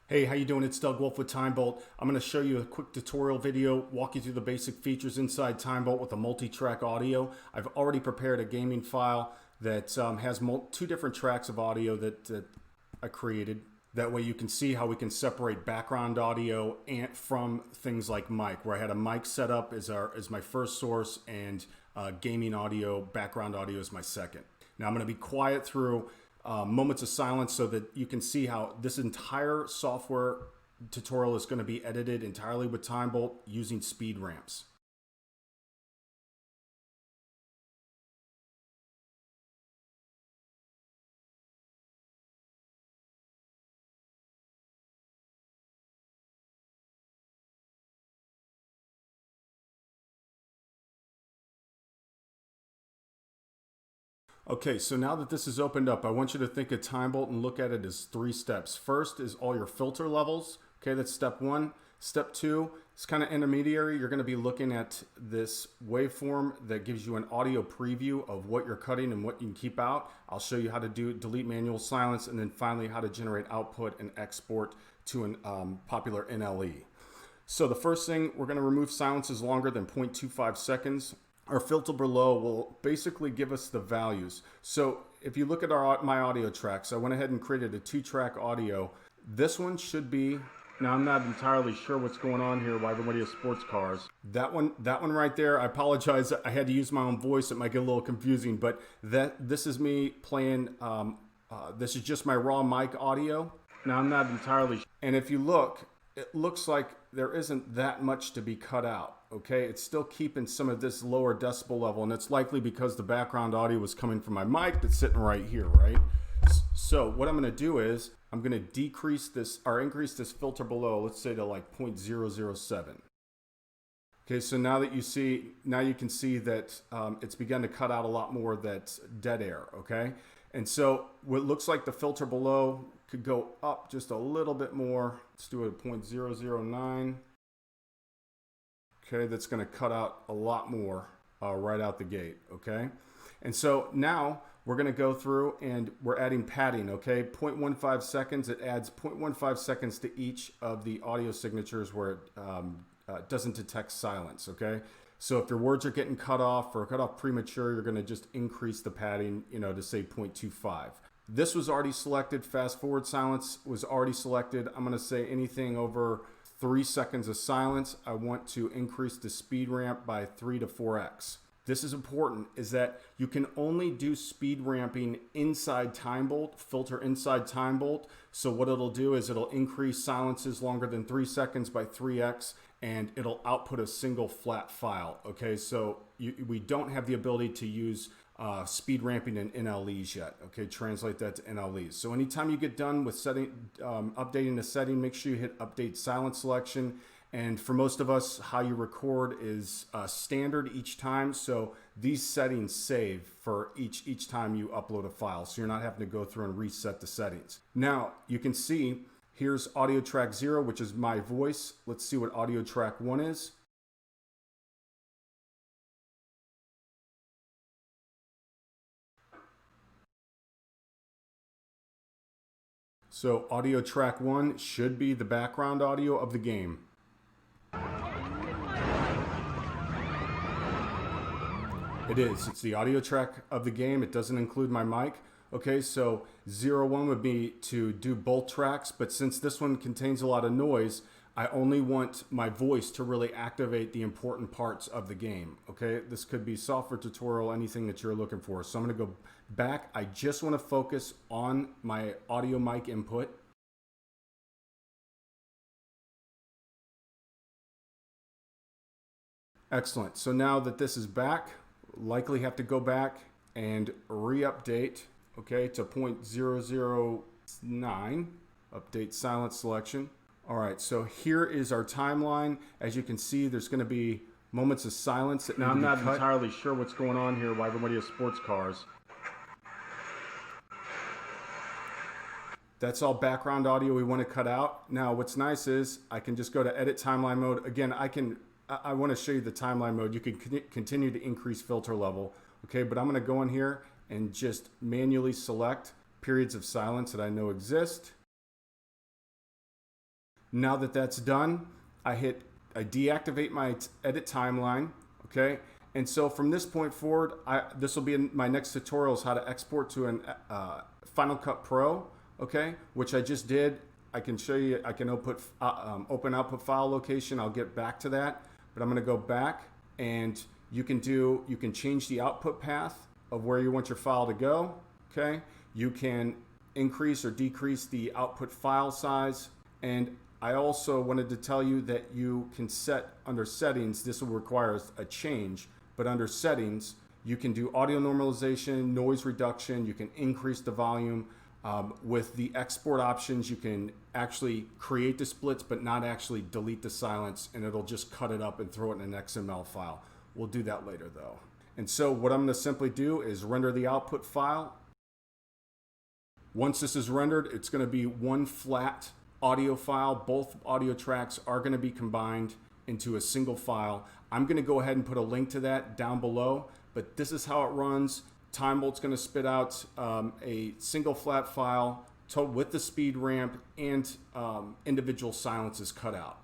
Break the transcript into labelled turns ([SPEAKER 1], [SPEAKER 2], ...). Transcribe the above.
[SPEAKER 1] Hey, how you doing? It's Doug Wolf with TimeBolt. I'm going to show you a quick tutorial video, walk you through the basic features inside TimeBolt with a multi-track audio. I've already prepared a gaming file that has two different tracks of audio that I created. That way you can see how we can separate background audio from things like mic, where I had a mic set up as my first source and gaming audio, background audio is my second. Now I'm going to be quiet through moments of silence so that you can see how this entire software tutorial is going to be edited entirely with TimeBolt using speed ramps. Okay, so now that this is opened up, I want you to think of TimeBolt and look at it as three steps. First is all your filter levels. Okay, that's step one. Step two is kind of intermediary. You're going to be looking at this waveform that gives you an audio preview of what you're cutting and what you can keep out. I'll show you how to do delete manual silence, and then finally how to generate output and export to an popular NLE. So the first thing, we're going to remove silences longer than 0.25 seconds. Our filter below will basically give us the values. So if you look at my audio tracks, I went ahead and created a 2-track audio. This one should be, now I'm not entirely sure what's going on here while everybody has sports cars. That one right there, I apologize, I had to use my own voice. It might get a little confusing, but this is me playing, this is just my raw mic audio. Now I'm not entirely sure. And if you look, it looks like there isn't that much to be cut out. Okay, it's still keeping some of this lower decibel level, and it's likely because the background audio was coming from my mic that's sitting right here, right? So what I'm going to do is I'm going to decrease this or increase this filter below, let's say to like 0.007. Okay, so now that you see, now you can see that it's begun to cut out a lot more that's dead air, okay? And so what looks like the filter below could go up just a little bit more. Let's do it at 0.009. Okay, that's going to cut out a lot more right out the gate, okay? And so now we're going to go through and we're adding padding, okay? 0.15 seconds, it adds 0.15 seconds to each of the audio signatures where it doesn't detect silence, okay? So if your words are getting cut off or cut off premature, you're going to just increase the padding, you know, to say 0.25. This was already selected. Fast forward silence was already selected. I'm going to say anything over 3 seconds of silence, I want to increase the speed ramp by 3 to 4x. This is important, is that you can only do speed ramping inside TimeBolt, filter inside TimeBolt. So what it'll do is it'll increase silences longer than 3 seconds by 3x, and it'll output a single flat file. Okay, so we don't have the ability to use speed ramping in NLEs yet. Okay, translate that to NLEs. So anytime you get done with updating the setting, make sure you hit update silence selection. And for most of us, how you record is standard each time. So these settings save for each time you upload a file. So you're not having to go through and reset the settings. Now you can see here's audio track 0, which is my voice. Let's see what audio track 1 is. So audio track 1 should be the background audio of the game. It is. It's the audio track of the game. It doesn't include my mic. Okay, so 0-1 would be to do both tracks, but since this one contains a lot of noise, I only want my voice to really activate the important parts of the game. Okay, this could be software tutorial, anything that you're looking for. So I'm going to go back. I just want to focus on my audio mic input. Excellent. So now that this is back, likely have to go back and re-update, okay, to 0.009, update silence selection. All right, so here is our timeline. As you can see, there's going to be moments of silence that now I'm not entirely sure what's going on here while everybody has sports cars. That's all background audio we want to cut out. Now what's nice is I can just go to edit timeline mode. Again, I want to show you the timeline mode. You can continue to increase filter level, okay, but I'm going to go in here and just manually select periods of silence that I know exist. Now that that's done, I deactivate my edit timeline, okay? And so from this point forward, this will be in my next tutorial is how to export to an Final Cut Pro, okay? Which I just did. I can show you, I can open output file location. I'll get back to that, but I'm gonna go back, and you can change the output path of where you want your file to go, okay? You can increase or decrease the output file size. And I also wanted to tell you that you can set under settings, this will require a change, but under settings, you can do audio normalization, noise reduction, you can increase the volume. With the export options, you can actually create the splits, but not actually delete the silence, and it'll just cut it up and throw it in an XML file. We'll do that later though. And so what I'm gonna simply do is render the output file. Once this is rendered, it's gonna be one flat audio file. Both audio tracks are gonna be combined into a single file. I'm gonna go ahead and put a link to that down below, but this is how it runs. TimeBolt's gonna spit out a single flat file with the speed ramp and individual silences cut out.